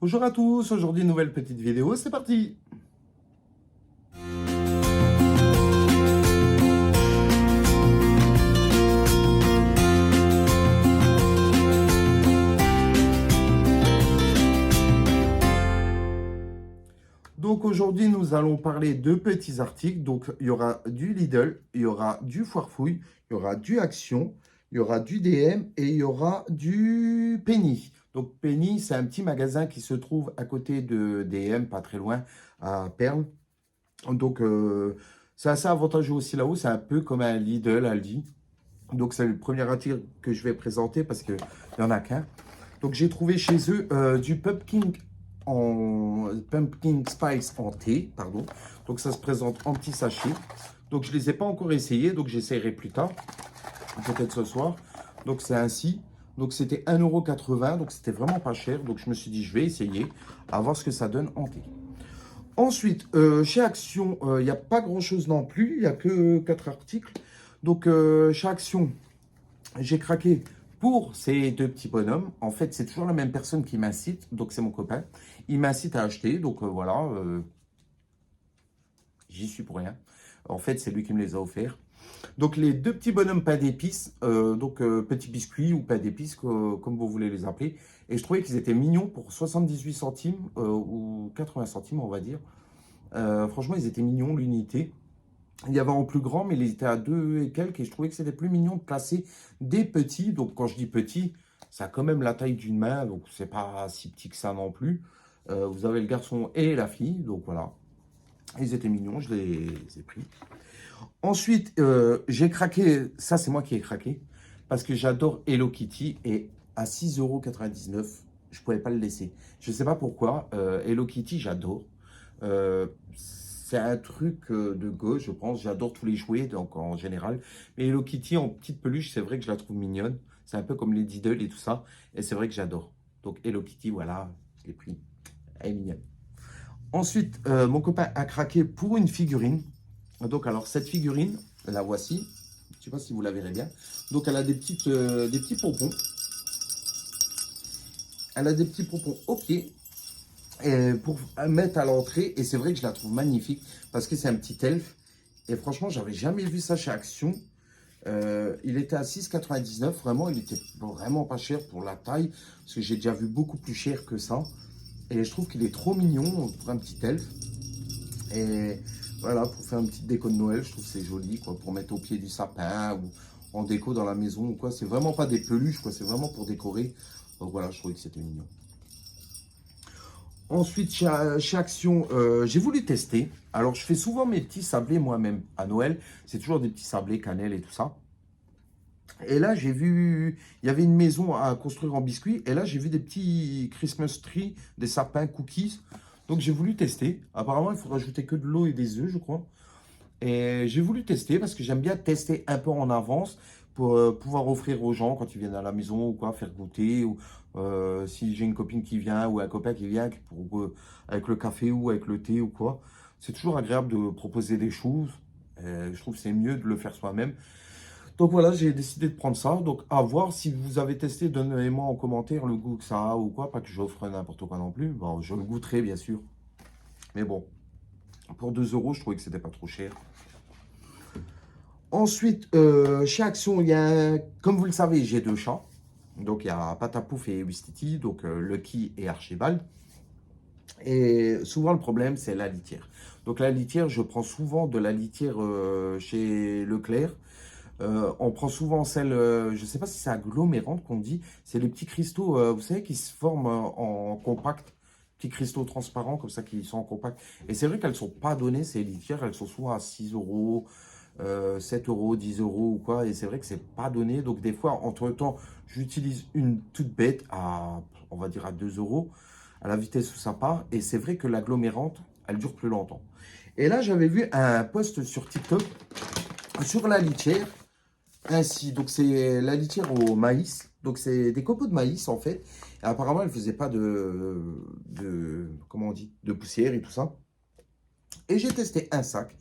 Bonjour à tous, aujourd'hui une nouvelle petite vidéo, c'est parti. Donc aujourd'hui nous allons parler de petits articles, donc il y aura du Lidl, il y aura du Foirefouille, il y aura du Action, il y aura du DM et il y aura du Penny. Donc Penny c'est un petit magasin qui se trouve à côté de DM, pas très loin, à Perles. Donc c'est assez avantageux aussi là-haut, c'est un peu comme un Lidl, Aldi. Donc c'est le premier article que je vais présenter parce qu'il n'y en a qu'un. Donc j'ai trouvé chez eux du pumpkin spice en thé, pardon. Donc ça se présente en petit sachet. Donc je ne les ai pas encore essayés, donc j'essaierai plus tard, peut-être ce soir. Donc c'est ainsi. Donc c'était 1,80 €, donc c'était vraiment pas cher. Donc je me suis dit je vais essayer, à voir ce que ça donne en thé. Ensuite, chez Action, il n'y a pas grand-chose non plus, il n'y a que 4 articles. Donc chez Action, j'ai craqué pour ces deux petits bonhommes. En fait, c'est toujours la même personne qui m'incite, donc c'est mon copain. Il m'incite à acheter, donc voilà, j'y suis pour rien. En fait, c'est lui qui me les a offerts. Donc les deux petits bonhommes pain d'épices, donc petits biscuits ou pain d'épices, comme vous voulez les appeler. Et je trouvais qu'ils étaient mignons pour 78 centimes ou 80 centimes, on va dire. Franchement, ils étaient mignons, l'unité. Il y avait en plus grand, mais il était à 2 et quelques. Et je trouvais que c'était plus mignon de placer des petits. Donc, quand je dis petit, ça a quand même la taille d'une main. Donc, c'est pas si petit que ça non plus. Vous avez le garçon et la fille. Donc, voilà. Ils étaient mignons. Je les ai pris. Ensuite, j'ai craqué. Ça, c'est moi qui ai craqué. Parce que j'adore Hello Kitty. Et à 6,99 €, je ne pouvais pas le laisser. Je ne sais pas pourquoi. Hello Kitty, j'adore. C'est un truc de gauche, je pense. J'adore tous les jouets, donc en général. Mais Hello Kitty en petite peluche, c'est vrai que je la trouve mignonne. C'est un peu comme les Diddle et tout ça. Et c'est vrai que j'adore. Donc Hello Kitty, voilà, je l'ai pris. Elle est mignonne. Ensuite, mon copain a craqué pour une figurine. Donc, alors, cette figurine, la voici. Je ne sais pas si vous la verrez bien. Donc, elle a des petits pompons. Elle a des petits pompons au pied pour mettre à l'entrée. Et c'est vrai que je la trouve magnifique parce que c'est un petit elfe. Et franchement, j'avais jamais vu ça chez Action. Il était à 6,99 €. Vraiment, il était vraiment pas cher pour la taille. Parce que j'ai déjà vu beaucoup plus cher que ça. Et je trouve qu'il est trop mignon pour un petit elfe. Et voilà, pour faire une petite déco de Noël, je trouve que c'est joli, quoi. Pour mettre au pied du sapin ou en déco dans la maison ou quoi. C'est vraiment pas des peluches, quoi. C'est vraiment pour décorer. Donc voilà, je trouvais que c'était mignon. Ensuite, chez Action, j'ai voulu tester. Alors, je fais souvent mes petits sablés moi-même à Noël. C'est toujours des petits sablés, cannelle et tout ça. Et là, j'ai vu, il y avait une maison à construire en biscuit. Et là, j'ai vu des petits Christmas trees, des sapins cookies. Donc, j'ai voulu tester. Apparemment, il faut rajouter que de l'eau et des œufs, je crois. Et j'ai voulu tester parce que j'aime bien tester un peu en avance pour pouvoir offrir aux gens quand ils viennent à la maison ou quoi, faire goûter. Ou si j'ai une copine qui vient ou un copain qui vient avec le café ou avec le thé ou quoi. C'est toujours agréable de proposer des choses. Je trouve que c'est mieux de le faire soi-même. Donc voilà, j'ai décidé de prendre ça. Donc à voir si vous avez testé, donnez-moi en commentaire le goût que ça a ou quoi. Pas que j'offre n'importe quoi non plus. Bon, je le goûterai bien sûr. Mais bon, pour 2 €, je trouvais que c'était pas trop cher. Ensuite, chez Action, il y a, comme vous le savez, j'ai deux chats. Donc il y a Patapouf et Wistiti, donc Lucky et Archibald. Et souvent le problème, c'est la litière. Donc la litière, je prends souvent de la litière chez Leclerc. On prend souvent celle, je ne sais pas si c'est agglomérante qu'on dit, c'est les petits cristaux, vous savez, qui se forment en compact, petits cristaux transparents comme ça qui sont en compact. Et c'est vrai qu'elles ne sont pas données, ces litières, elles sont souvent à 6 €, 7 €, 10 € ou quoi. Et c'est vrai que c'est pas donné. Donc des fois, entre-temps, j'utilise une toute bête à, on va dire à 2 € à la vitesse où ça part. Et c'est vrai que l'agglomérante, elle dure plus longtemps. Et là, j'avais vu un post sur TikTok sur la litière. Ainsi, donc c'est la litière au maïs. Donc c'est des copeaux de maïs en fait. Et apparemment, elle ne faisait pas comment on dit, de poussière et tout ça. Et j'ai testé un sac.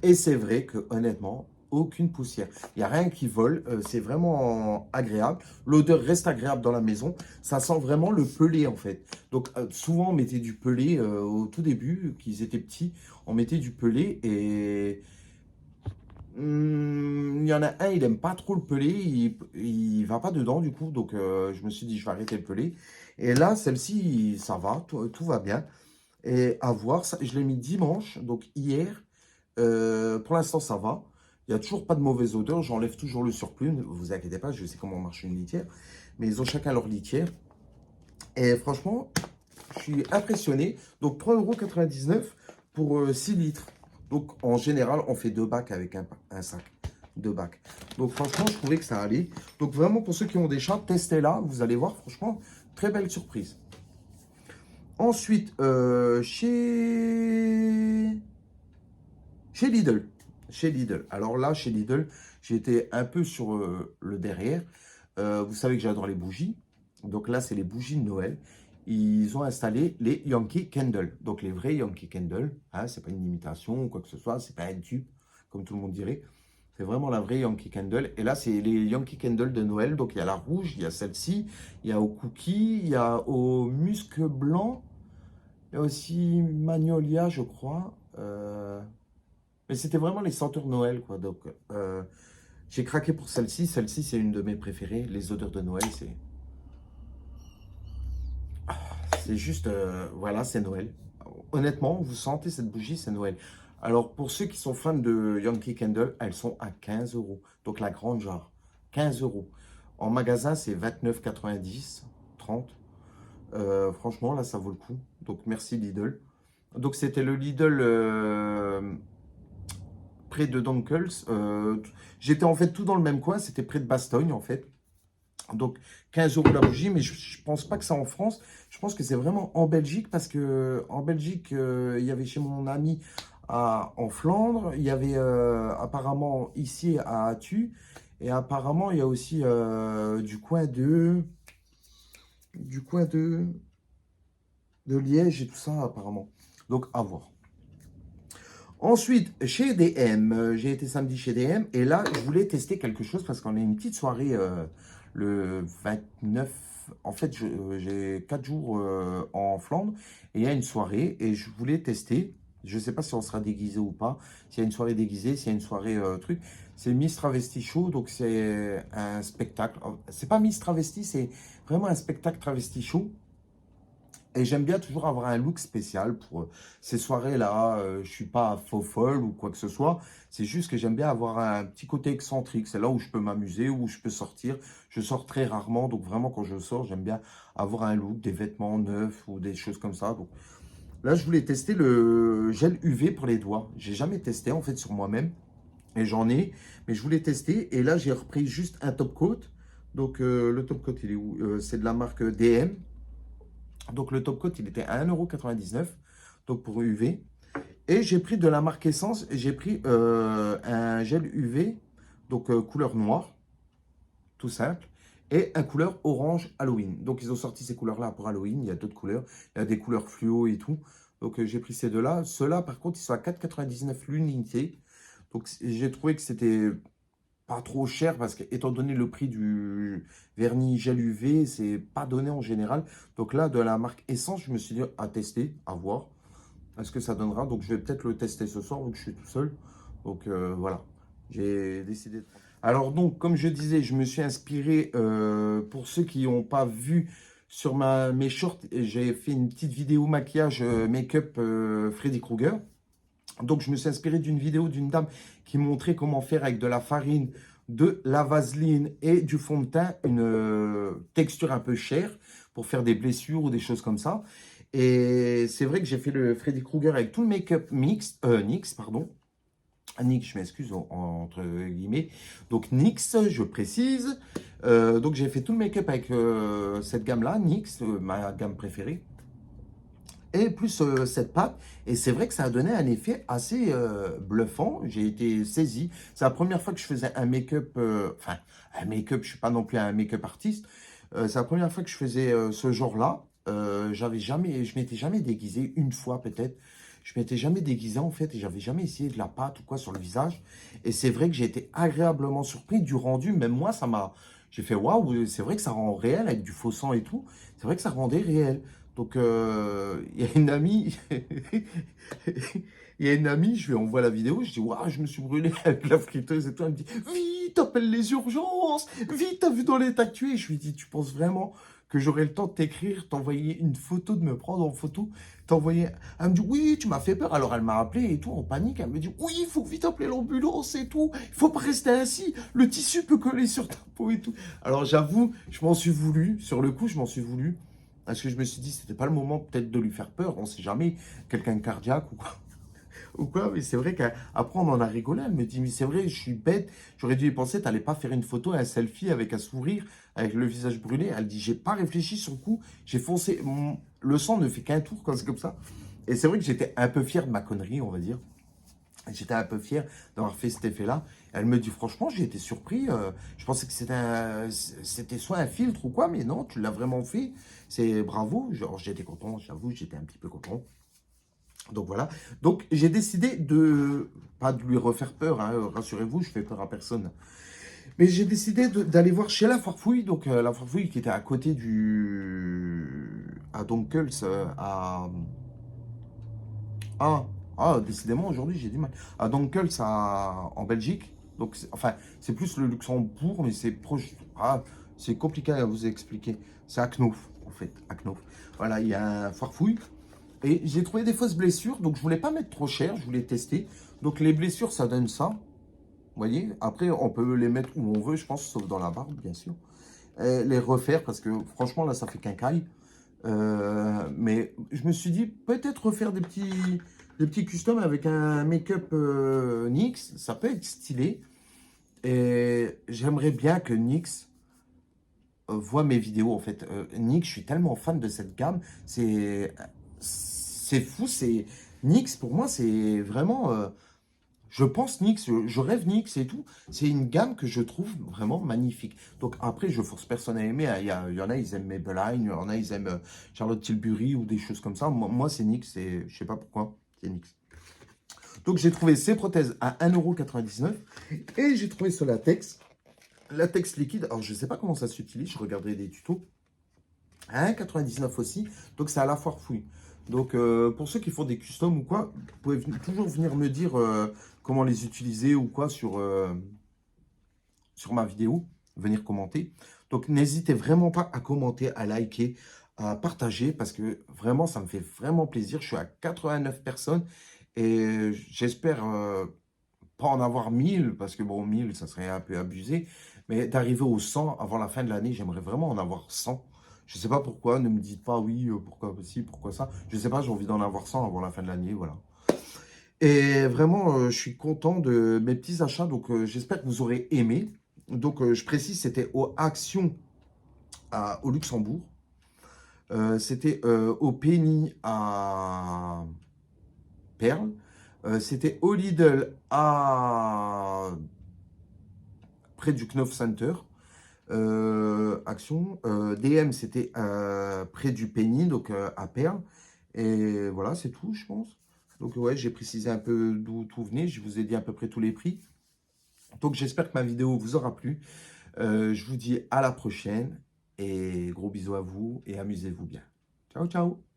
Et c'est vrai que honnêtement, aucune poussière. Il n'y a rien qui vole. C'est vraiment agréable. L'odeur reste agréable dans la maison. Ça sent vraiment le pelé, en fait. Donc, souvent, on mettait du pelé au tout début, qu'ils étaient petits. On mettait du pelé et il y en a un, il aime pas trop le pelé. Il va pas dedans, du coup. Donc, je me suis dit, je vais arrêter le pelé. Et là, celle-ci, ça va. Tout va bien. Et à voir, ça, je l'ai mis dimanche, donc hier. Pour l'instant, ça va. Il n'y a toujours pas de mauvaise odeur. J'enlève toujours le surplus. Ne vous inquiétez pas, je sais comment marche une litière. Mais ils ont chacun leur litière. Et franchement, je suis impressionné. Donc, 3,99 € pour 6 litres. Donc, en général, on fait 2 bacs avec un sac. 2 bacs. Donc, franchement, je trouvais que ça allait. Donc, vraiment, pour ceux qui ont des chats, testez-la. Vous allez voir, franchement, très belle surprise. Ensuite, chez Lidl. Chez Lidl. Alors là, chez Lidl, j'ai été un peu sur le derrière. Vous savez que j'adore les bougies. Donc là, c'est les bougies de Noël. Ils ont installé les Yankee Candle. Donc les vrais Yankee Candle. Hein, c'est pas une imitation ou quoi que ce soit. C'est pas un dupe, comme tout le monde dirait. C'est vraiment la vraie Yankee Candle. Et là, c'est les Yankee Candle de Noël. Donc il y a la rouge, il y a celle-ci, il y a au cookie, il y a au musc blanc. Il y a aussi Magnolia, je crois. Mais c'était vraiment les senteurs Noël, quoi. Donc, j'ai craqué pour celle-ci. Celle-ci, c'est une de mes préférées. Les odeurs de Noël, c'est juste, voilà, c'est Noël. Honnêtement, vous sentez cette bougie, c'est Noël. Alors, pour ceux qui sont fans de Yankee Candle, elles sont à 15 euros. Donc, la grande jarre, 15 euros. En magasin, c'est 29,90, 30. Franchement, là, ça vaut le coup. Donc, merci Lidl. Donc, c'était le Lidl près de Donkels. J'étais en fait tout dans le même coin. C'était près de Bastogne, en fait. Donc, 15 euros la bougie. Mais je ne pense pas que c'est en France. Je pense que c'est vraiment en Belgique. Parce que en Belgique, il y avait chez mon ami en Flandre. Il y avait apparemment ici à Attu. Et apparemment, il y a aussi du coin de Liège et tout ça, apparemment. Donc, à voir. Ensuite, chez DM, j'ai été samedi chez DM et là, je voulais tester quelque chose parce qu'on a une petite soirée le 29. En fait, j'ai 4 jours en Flandre et il y a une soirée et je voulais tester. Je ne sais pas si on sera déguisé ou pas, s'il y a une soirée déguisée, s'il y a une soirée truc. C'est Miss Travesti Show, donc c'est un spectacle. C'est pas Miss Travesti, c'est vraiment un spectacle Travesti Show. Et j'aime bien toujours avoir un look spécial pour ces soirées-là. Je ne suis pas faux folle ou quoi que ce soit. C'est juste que j'aime bien avoir un petit côté excentrique. C'est là où je peux m'amuser, où je peux sortir. Je sors très rarement. Donc vraiment, quand je sors, j'aime bien avoir un look, des vêtements neufs ou des choses comme ça. Donc là, je voulais tester le gel UV pour les doigts. J'ai jamais testé en fait sur moi-même. Et j'en ai. Mais je voulais tester. Et là, j'ai repris juste un top coat. Donc le top coat, il est où? C'est de la marque DM. Donc le top coat, il était à 1,99 € donc pour UV. Et j'ai pris de la marque Essence, j'ai pris un gel UV, donc couleur noire, tout simple, et un couleur orange Halloween. Donc ils ont sorti ces couleurs-là pour Halloween, il y a d'autres couleurs, il y a des couleurs fluo et tout. Donc j'ai pris ces deux-là. Ceux-là, par contre, ils sont à 4,99 € l'unité. Donc j'ai trouvé que c'était pas trop cher parce que, étant donné le prix du vernis gel UV, c'est pas donné en général. Donc là, de la marque Essence, je me suis dit à tester, à voir ce que ça donnera. Donc je vais peut-être le tester ce soir vu que je suis tout seul. Donc voilà, j'ai décidé. Alors donc, comme je disais, je me suis inspiré, pour ceux qui n'ont pas vu sur mes shorts, j'ai fait une petite vidéo maquillage make-up Freddy Krueger. Donc, je me suis inspiré d'une vidéo d'une dame qui montrait comment faire avec de la farine, de la vaseline et du fond de teint une texture un peu chère pour faire des blessures ou des choses comme ça. Et c'est vrai que j'ai fait le Freddy Krueger avec tout le make-up NYX, pardon. NYX, je m'excuse, entre guillemets. Donc, NYX, je précise. Donc, j'ai fait tout le make-up avec cette gamme-là, NYX, ma gamme préférée et plus cette pâte. Et c'est vrai que ça a donné un effet assez bluffant. J'ai été saisi. C'est la première fois que je faisais un make-up. Enfin, un make-up, je ne suis pas non plus un make-up artiste. C'est la première fois que je faisais ce genre-là. Je m'étais jamais déguisé une fois peut-être. je m'étais jamais déguisé en fait et j'avais jamais essayé de la pâte ou quoi sur le visage. Et c'est vrai que j'ai été agréablement surpris du rendu. Même moi, ça m'a... J'ai fait waouh, c'est vrai que ça rend réel avec du faux sang et tout. C'est vrai que ça rendait réel. Donc, il y a une amie, il y a une amie, je lui envoie la vidéo, je dis, waouh, je me suis brûlé avec la friteuse et tout. Elle me dit, vite, appelle les urgences, vite, t'as vu dans l'état que tu es. Je lui dis, tu penses vraiment que j'aurai le temps de t'écrire, t'envoyer une photo, de me prendre en photo, t'envoyer. Elle me dit, oui, tu m'as fait peur. Alors elle m'a appelé et tout, en panique. Elle me dit, oui, il faut vite appeler l'ambulance et tout. Il faut pas rester assis. Le tissu peut coller sur ta peau et tout. Alors j'avoue, je m'en suis voulu. Sur le coup, je m'en suis voulu. Parce que je me suis dit, c'était pas le moment peut-être de lui faire peur. On sait jamais, quelqu'un cardiaque ou quoi. Ou quoi, mais c'est vrai qu'après on en a rigolé. Elle me dit, mais c'est vrai, je suis bête. J'aurais dû y penser, t'allais pas faire une photo, un selfie avec un sourire, avec le visage brûlé. Elle dit, j'ai pas réfléchi sur le coup. J'ai foncé. Le sang ne fait qu'un tour quand c'est comme ça. Et c'est vrai que j'étais un peu fier de ma connerie, on va dire. J'étais un peu fier d'avoir fait cet effet-là. Elle me dit, franchement, j'ai été surpris. Je pensais que c'était soit un filtre ou quoi, mais non, tu l'as vraiment fait. C'est bravo. Genre, j'étais content, j'avoue, j'étais un petit peu content. Donc voilà. Donc j'ai décidé de, pas de lui refaire peur, hein, rassurez-vous, je fais peur à personne. Mais j'ai décidé d'aller voir chez la Farfouille, donc la Farfouille qui était à côté à Donkels, ah, décidément aujourd'hui j'ai du mal. À Donkels en Belgique. Donc enfin c'est plus le Luxembourg, mais c'est proche. Ah, c'est compliqué à vous expliquer. C'est à Knof en fait, à Knof. Voilà, il y a un Farfouille. Et j'ai trouvé des fausses blessures, donc je voulais pas mettre trop cher, je voulais tester. Donc les blessures, ça donne ça, vous voyez. Après, on peut les mettre où on veut, je pense, sauf dans la barbe, bien sûr. Les refaire, parce que franchement, là, ça fait quincaille. Mais je me suis dit, peut-être refaire des petits customs avec un make-up NYX, ça peut être stylé. Et j'aimerais bien que NYX voit mes vidéos, en fait. NYX, je suis tellement fan de cette gamme, c'est fou, c'est... NYX, pour moi, c'est vraiment... je pense NYX, je rêve NYX et tout. C'est une gamme que je trouve vraiment magnifique. Donc après, je force personne à aimer, hein. Il y en a, ils aiment Maybelline, il y en a, ils aiment Charlotte Tilbury ou des choses comme ça. Moi c'est NYX, je sais pas pourquoi, c'est NYX. Donc j'ai trouvé ces prothèses à 1,99 € et j'ai trouvé ce latex. Latex liquide, alors je sais pas comment ça s'utilise, je regarderai des tutos. À 1,99 € aussi, donc c'est à la foire fouille. Donc pour ceux qui font des customs ou quoi, vous pouvez toujours venir me dire comment les utiliser ou quoi sur ma vidéo, venir commenter. Donc n'hésitez vraiment pas à commenter, à liker, à partager parce que vraiment ça me fait vraiment plaisir. Je suis à 89 personnes et j'espère pas en avoir 1000 parce que bon 1000 ça serait un peu abusé, mais d'arriver aux 100 avant la fin de l'année, j'aimerais vraiment en avoir 100. Je sais pas pourquoi, ne me dites pas oui, pourquoi ci, pourquoi ça. Je sais pas, j'ai envie d'en avoir 100 avant la fin de l'année, voilà. Et vraiment, je suis content de mes petits achats, donc j'espère que vous aurez aimé. Donc je précise, c'était au Action au Luxembourg. C'était au Penny à Perle. C'était au Lidl près du Knopf Center. Action. DM, c'était près du Penny, donc à Perle. Et voilà, c'est tout, je pense. Donc ouais, j'ai précisé un peu d'où tout venait. Je vous ai dit à peu près tous les prix. Donc j'espère que ma vidéo vous aura plu. Je vous dis à la prochaine. Et gros bisous à vous et amusez-vous bien. Ciao, ciao.